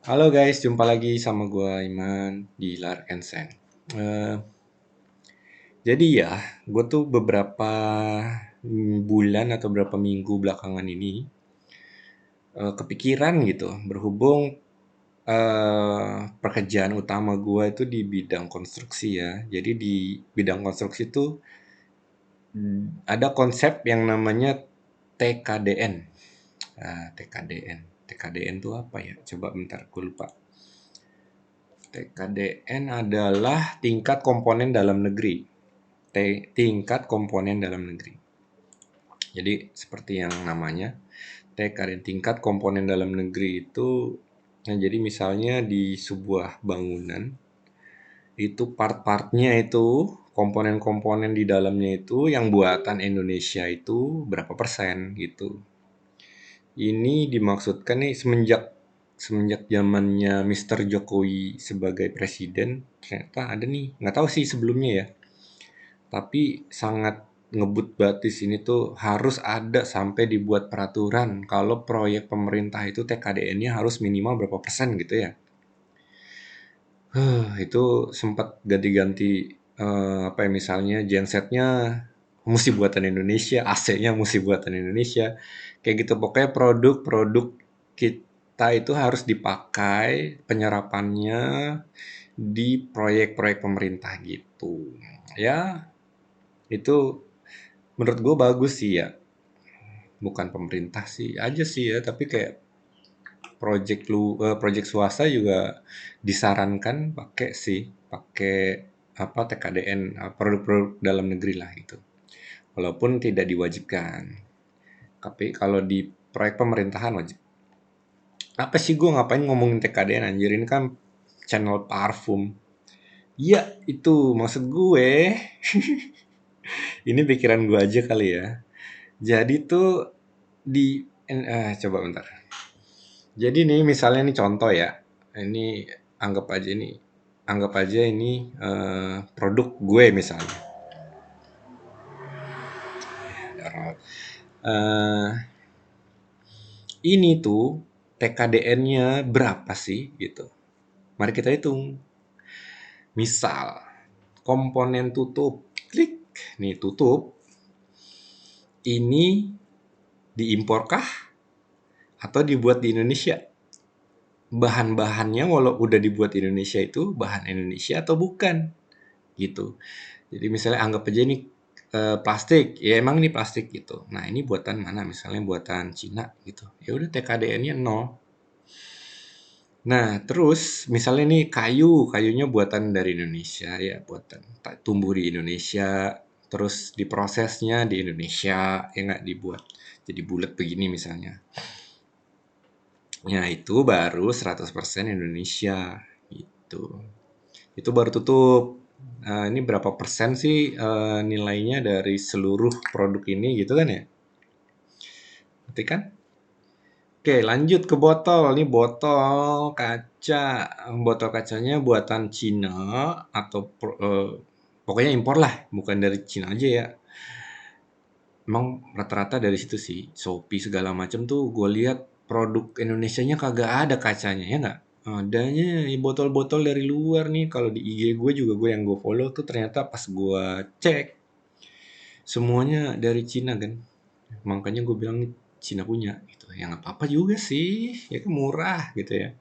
Halo guys, jumpa lagi sama gua Iman di Lar Enseng. Eh, jadi ya, gue tuh beberapa bulan atau beberapa minggu belakangan ini kepikiran gitu, berhubung pekerjaan utama gua itu di bidang konstruksi ya. Jadi di bidang konstruksi itu ada konsep yang namanya TKDN. TKDN. TKDN itu apa ya? Coba bentar, gue lupa. TKDN adalah tingkat komponen dalam negeri. Tingkat komponen dalam negeri. Jadi seperti yang namanya, TKDN tingkat komponen dalam negeri itu, nah jadi misalnya di sebuah bangunan, itu part-partnya itu, komponen-komponen di dalamnya itu yang buatan Indonesia itu berapa persen gitu. Ini dimaksudkan nih semenjak semenjak zamannya Mister Jokowi sebagai presiden, ternyata ada nih, nggak tahu sih sebelumnya ya, tapi sangat ngebut banget di sini tuh harus ada sampai dibuat peraturan kalau proyek pemerintah itu TKDN-nya harus minimal berapa persen gitu ya. Itu sempat ganti-ganti, apa ya, misalnya gensetnya mesti buatan Indonesia, AC-nya mesti buatan Indonesia, kayak gitu. Pokoknya produk-produk kita itu harus dipakai penyerapannya di proyek-proyek pemerintah gitu. Ya, itu menurut gue bagus sih ya. Bukan pemerintah sih aja sih ya, tapi kayak project swasta juga disarankan pakai sih, pakai apa TKDN, produk-produk dalam negeri lah gitu. Walaupun tidak diwajibkan. Tapi kalau di proyek pemerintahan wajib. Apa sih gue ngapain ngomongin TKDN anjir, ini kan channel parfum. Iya, itu maksud gue. Ini pikiran gue aja kali ya. Jadi tuh coba bentar. Jadi nih misalnya nih contoh ya. Ini anggap aja ini produk gue misalnya. Eh ini tuh TKDN-nya berapa sih gitu. Mari kita hitung. Misal komponen tutup, klik nih tutup ini diimporkah atau dibuat di Indonesia? Bahan-bahannya walau udah dibuat di Indonesia itu bahan Indonesia atau bukan gitu. Jadi misalnya anggap aja ini plastik, ya emang ini plastik gitu. Nah ini buatan mana? Misalnya buatan Cina gitu. Ya udah TKDN-nya nol. Nah terus misalnya nih kayunya buatan dari Indonesia ya, buatan tumbuh di Indonesia, terus diprosesnya di Indonesia, ya nggak dibuat jadi bulat begini misalnya. Ya itu baru 100% Indonesia gitu. Itu baru tutup. Ini berapa persen sih nilainya dari seluruh produk ini gitu kan ya? Berarti kan? Oke, lanjut ke botol. Ini botol kaca. Botol kacanya buatan Cina atau pokoknya impor lah, bukan dari Cina aja ya. Emang rata-rata dari situ sih. Shopee segala macam tuh gue lihat produk Indonesianya kagak ada kacanya ya nggak? Adanya botol-botol dari luar nih. Kalau di IG gue juga gue yang gue follow tuh ternyata pas gue cek semuanya dari Cina kan. Makanya gue bilang nih Cina punya gitu. Ya nggak apa-apa juga sih, ya kan murah gitu ya.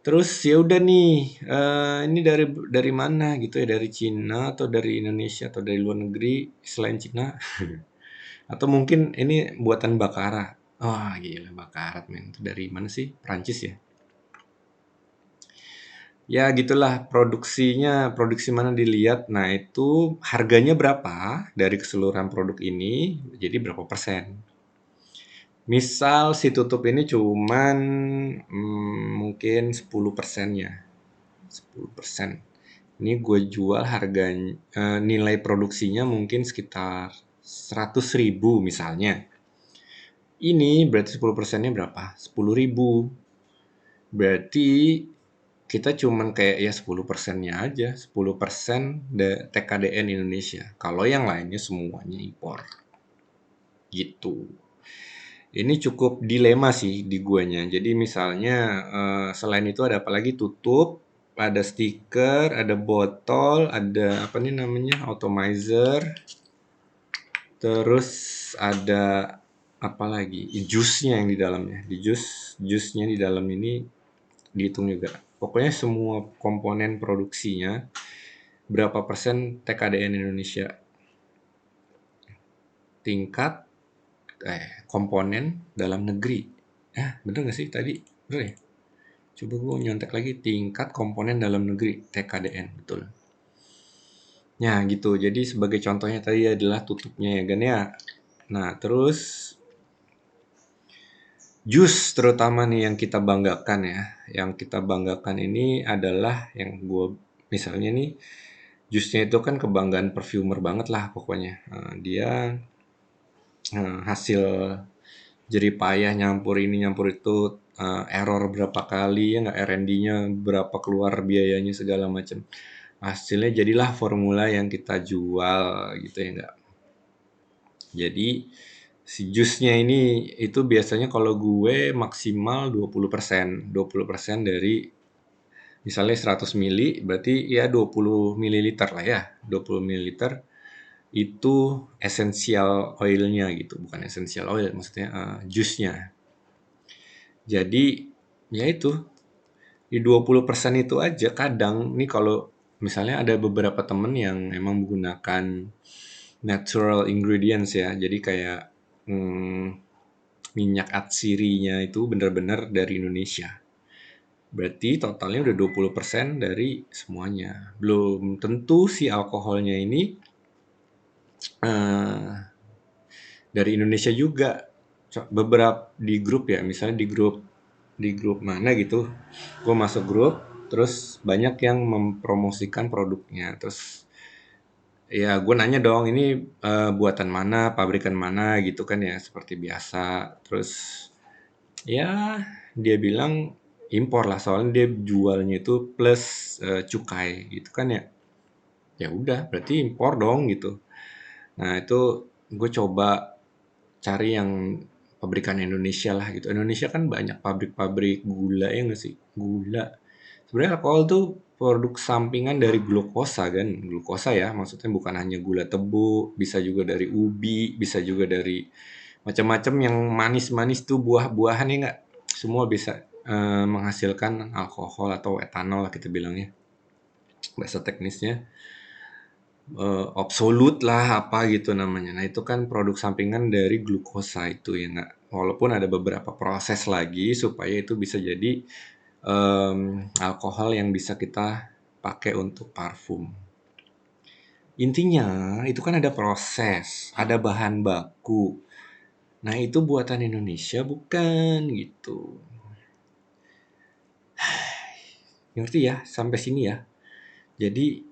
Terus ya udah nih, ini dari mana gitu ya, dari Cina atau dari Indonesia atau dari luar negeri selain Cina? Atau mungkin ini buatan Bakarat? Wah gila Bakarat men, itu dari mana sih? Prancis ya? Ya gitulah produksinya, produksi mana dilihat. Nah itu harganya berapa dari keseluruhan produk ini, jadi berapa persen. Misal si tutup ini cuman mungkin 10%-nya. 10%. Ini gue jual harganya, nilai produksinya mungkin sekitar 100.000 misalnya. Ini berarti 10%-nya berapa? 10.000. Berarti kita cuman kayak ya 10%-nya aja. 10% TKDN Indonesia. Kalau yang lainnya semuanya impor. Gitu. Ini cukup dilema sih di guanya. Jadi misalnya selain itu ada apa lagi? Tutup, ada stiker, ada botol, ada apa nih namanya? Atomizer, terus ada apa lagi? Jusnya yang di dalamnya. Jusnya di dalam ini dihitung juga. Pokoknya semua komponen produksinya berapa persen TKDN Indonesia, tingkat komponen dalam negeri. Bener nggak sih tadi? Bener ya? Coba gue nyontek lagi, tingkat komponen dalam negeri TKDN, betul. Ya gitu. Jadi sebagai contohnya tadi adalah tutupnya ya kan ya. Nah terus jus terutama nih yang kita banggakan ya. Yang kita banggakan ini adalah yang gue misalnya nih, jusnya itu kan kebanggaan perfumer banget lah pokoknya. Dia hasil jerih payah nyampur ini nyampur itu, error berapa kali ya nggak, R&D-nya berapa keluar biayanya segala macam. Hasilnya jadilah formula yang kita jual gitu ya nggak. Jadi si jusnya ini itu biasanya kalau gue maksimal 20% dari misalnya 100 mili berarti ya 20 mililiter lah ya. 20 mililiter itu essential oil-nya gitu, bukan essential oil maksudnya jusnya. Jadi ya itu di 20% itu aja kadang nih kalau misalnya ada beberapa temen yang emang menggunakan natural ingredients ya. Jadi kayak minyak atsirinya itu benar-benar dari Indonesia. Berarti totalnya udah 20% dari semuanya. Belum tentu si alkoholnya ini eh, dari Indonesia juga. Beberapa di grup ya, misalnya di grup mana gitu, gue masuk grup, terus banyak yang mempromosikan produknya, terus ya gue nanya dong ini buatan mana, pabrikan mana gitu kan ya seperti biasa. Terus ya dia bilang impor lah soalnya dia jualnya itu plus cukai gitu kan ya. Ya udah berarti impor dong gitu. Nah itu gue coba cari yang pabrikan Indonesia lah gitu. Indonesia kan banyak pabrik-pabrik gula ya nggak sih? Gula. Sebenarnya alkohol tuh produk sampingan dari glukosa kan. Glukosa ya, maksudnya bukan hanya gula tebu, bisa juga dari ubi, bisa juga dari macam-macam yang manis-manis tuh buah-buahan ya nggak? Semua bisa menghasilkan alkohol atau etanol lah kita bilangnya. Bahasa teknisnya absolut lah apa gitu namanya. Nah itu kan produk sampingan dari glukosa itu ya nggak. Walaupun ada beberapa proses lagi supaya itu bisa jadi alkohol yang bisa kita pakai untuk parfum. Intinya itu kan ada proses, ada bahan baku. Nah itu buatan Indonesia bukan gitu. Ngerti ya sampai sini ya. Jadi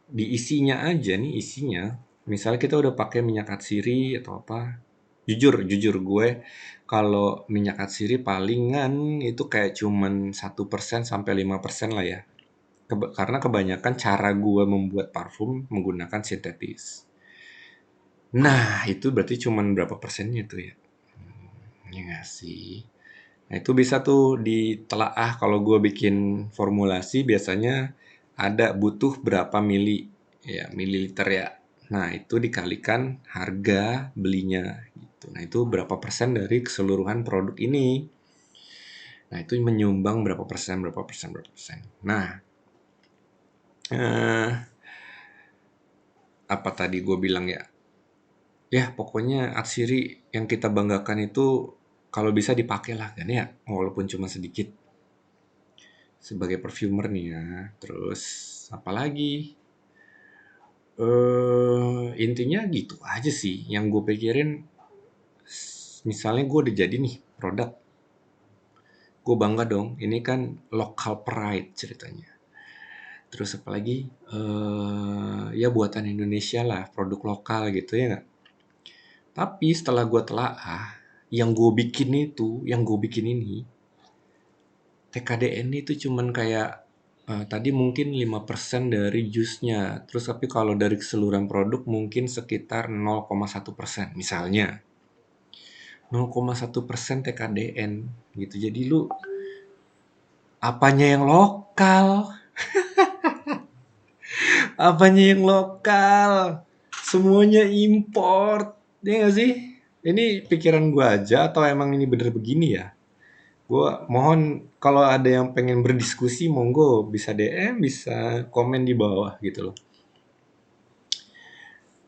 di isinya aja nih isinya, misalnya kita udah pakai minyak atsiri atau apa, jujur jujur gue kalau minyak atsiri palingan itu kayak cuman 1% sampai 5% lah ya. Karena kebanyakan cara gue membuat parfum menggunakan sintetis. Nah, itu berarti cuman berapa persennya tuh ya? Ya nggak sih? Nah, itu bisa tuh ditelaah kalau gue bikin formulasi biasanya ada butuh berapa ya mililiter ya. Nah, itu dikalikan harga belinya gitu. Nah, itu berapa persen dari keseluruhan produk ini. Nah, itu menyumbang berapa persen, berapa persen, berapa persen. Nah, eh, apa tadi gue bilang ya? Ya, pokoknya atsiri yang kita banggakan itu kalau bisa dipakai lah kan ya, walaupun cuma sedikit. Sebagai perfumer nih ya. Terus apalagi? Intinya gitu aja sih. Yang gue pikirin, misalnya gue udah jadi nih produk, gue bangga dong. Ini kan local pride ceritanya. Terus apalagi? Ya buatan Indonesia lah, produk lokal gitu ya nggak? Tapi setelah gue telaah, yang gue bikin ini, TKDN itu cuman kayak tadi mungkin 5% dari jusnya. Terus tapi kalau dari keseluruhan produk mungkin sekitar 0,1% misalnya. 0,1% TKDN gitu. Jadi lu apanya yang lokal? Apanya yang lokal? Semuanya import. Ya nggak sih? Ini pikiran gua aja atau emang ini bener begini ya? Gua mohon kalau ada yang pengen berdiskusi monggo bisa DM, bisa komen di bawah gitu loh.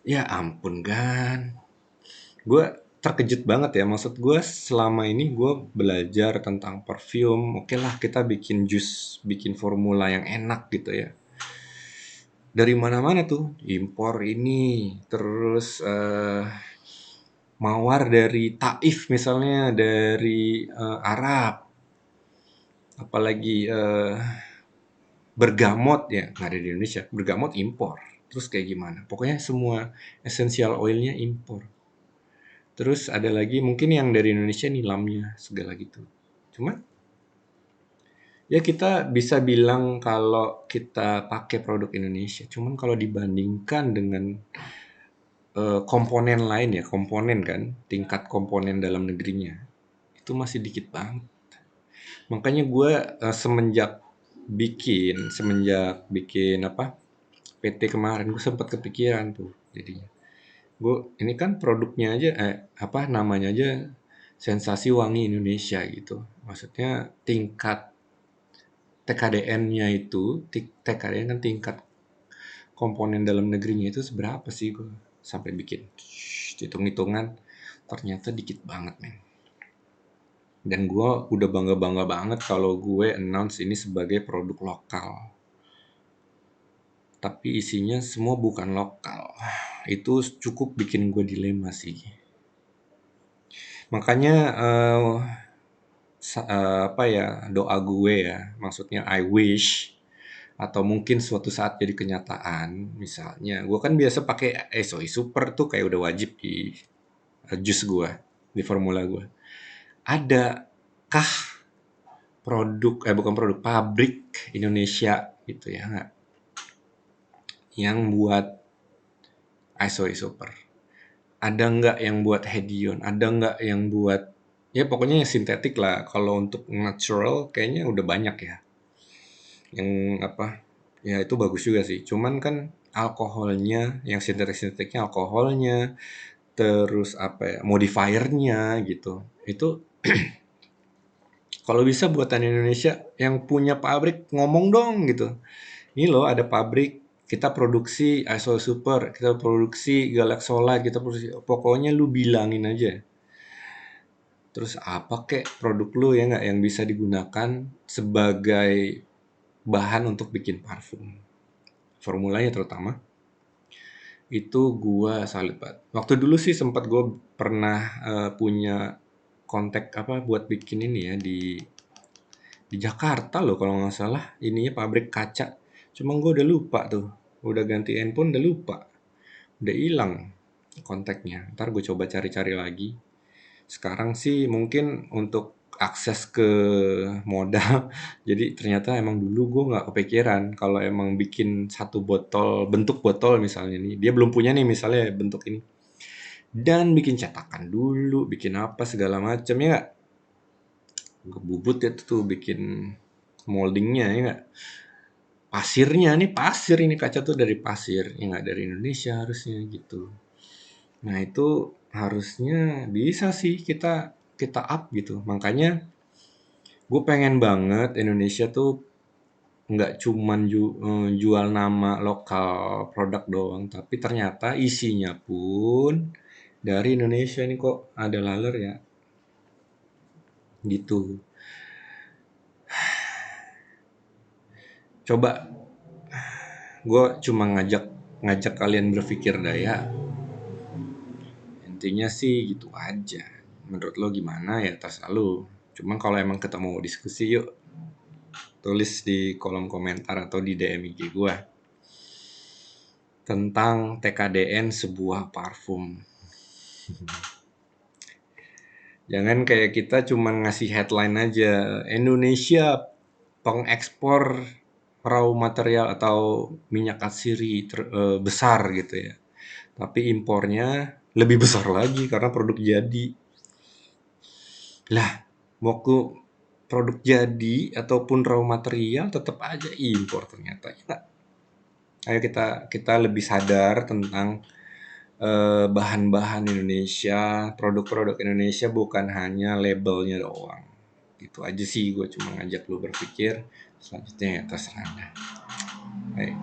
Ya ampun kan. Gue terkejut banget ya. Maksud gue selama ini gue belajar tentang parfum. Oke lah kita bikin jus, bikin formula yang enak gitu ya. Dari mana-mana tuh impor ini, terus mawar dari Taif misalnya dari Arab, apalagi bergamot ya nggak ada di Indonesia, bergamot impor. Terus kayak gimana? Pokoknya semua essential oilnya impor. Terus ada lagi mungkin yang dari Indonesia nilamnya segala gitu. Cuma ya kita bisa bilang kalau kita pakai produk Indonesia. Cuman kalau dibandingkan dengan komponen lain ya, komponen kan, tingkat komponen dalam negerinya itu masih dikit banget. Makanya gue semenjak bikin apa PT kemarin gue sempat kepikiran tuh jadinya. Gue ini kan produknya aja apa namanya aja sensasi wangi Indonesia gitu. Maksudnya tingkat TKDN-nya itu, TKDN kan tingkat komponen dalam negerinya itu seberapa sih gue sampai bikin hitung-hitungan ternyata dikit banget men. Dan gue udah bangga-bangga banget kalau gue announce ini sebagai produk lokal. Tapi isinya semua bukan lokal. Itu cukup bikin gue dilema sih. Makanya apa ya doa gue ya, maksudnya I wish atau mungkin suatu saat jadi kenyataan. Misalnya, gue kan biasa pakai SOI Super tuh kayak udah wajib di jus gue, di formula gue. Adakah produk, bukan produk, pabrik Indonesia gitu ya, nggak? Yang buat SOI Super? Ada nggak yang buat Hedion? Ada nggak yang buat, ya pokoknya yang sintetik lah. Kalau untuk natural kayaknya udah banyak ya. Yang apa, ya itu bagus juga sih. Cuman kan alkoholnya, yang sintetik-sintetiknya alkoholnya, terus apa ya, modifiernya gitu. Itu kalau bisa buatan Indonesia yang punya pabrik ngomong dong gitu. Ini loh ada pabrik, kita produksi ISO Super, kita produksi Galaxola, kita produksi, pokoknya lu bilangin aja. Terus apa kek produk lu ya nggak yang bisa digunakan sebagai bahan untuk bikin parfum. Formulanya terutama itu gua salut banget. Waktu dulu sih sempat gua pernah punya kontak apa buat bikin ini ya di Jakarta loh kalau nggak salah ininya pabrik kaca. Cuma gue udah lupa tuh, udah ganti handphone udah lupa, udah hilang kontaknya. Ntar gue coba cari-cari lagi. Sekarang sih mungkin untuk akses ke modal, jadi ternyata emang dulu gue nggak kepikiran kalau emang bikin satu botol, bentuk botol misalnya nih, dia belum punya nih misalnya bentuk ini, dan bikin cetakan dulu, bikin apa segala macam ya nggak, ngebubut ya tuh bikin moldingnya ya nggak, pasirnya nih pasir, ini kaca tuh dari pasir ya nggak dari Indonesia harusnya gitu. Nah itu harusnya bisa sih kita kita up gitu. Makanya gue pengen banget Indonesia tuh nggak cuman jual nama lokal produk doang, tapi ternyata isinya pun dari Indonesia nih kok ada laler ya gitu. Coba gue cuma ngajak ngajak kalian berpikir dah ya. Intinya sih gitu aja. Menurut lo gimana ya terserah lo. Cuman kalau emang kita mau diskusi yuk tulis di kolom komentar atau di DM IG gue tentang TKDN sebuah parfum. Jangan kayak kita cuma ngasih headline aja. Indonesia pengekspor raw material atau minyak atsiri besar gitu ya. Tapi impornya lebih besar lagi karena produk jadi. Lah, waktu produk jadi ataupun raw material tetap aja impor ternyata, ya nggak? Ayo kita kita lebih sadar tentang bahan-bahan Indonesia, produk-produk Indonesia bukan hanya labelnya doang. Itu aja sih gue cuma ngajak lu berpikir. Selanjutnya ya terserah. Baik.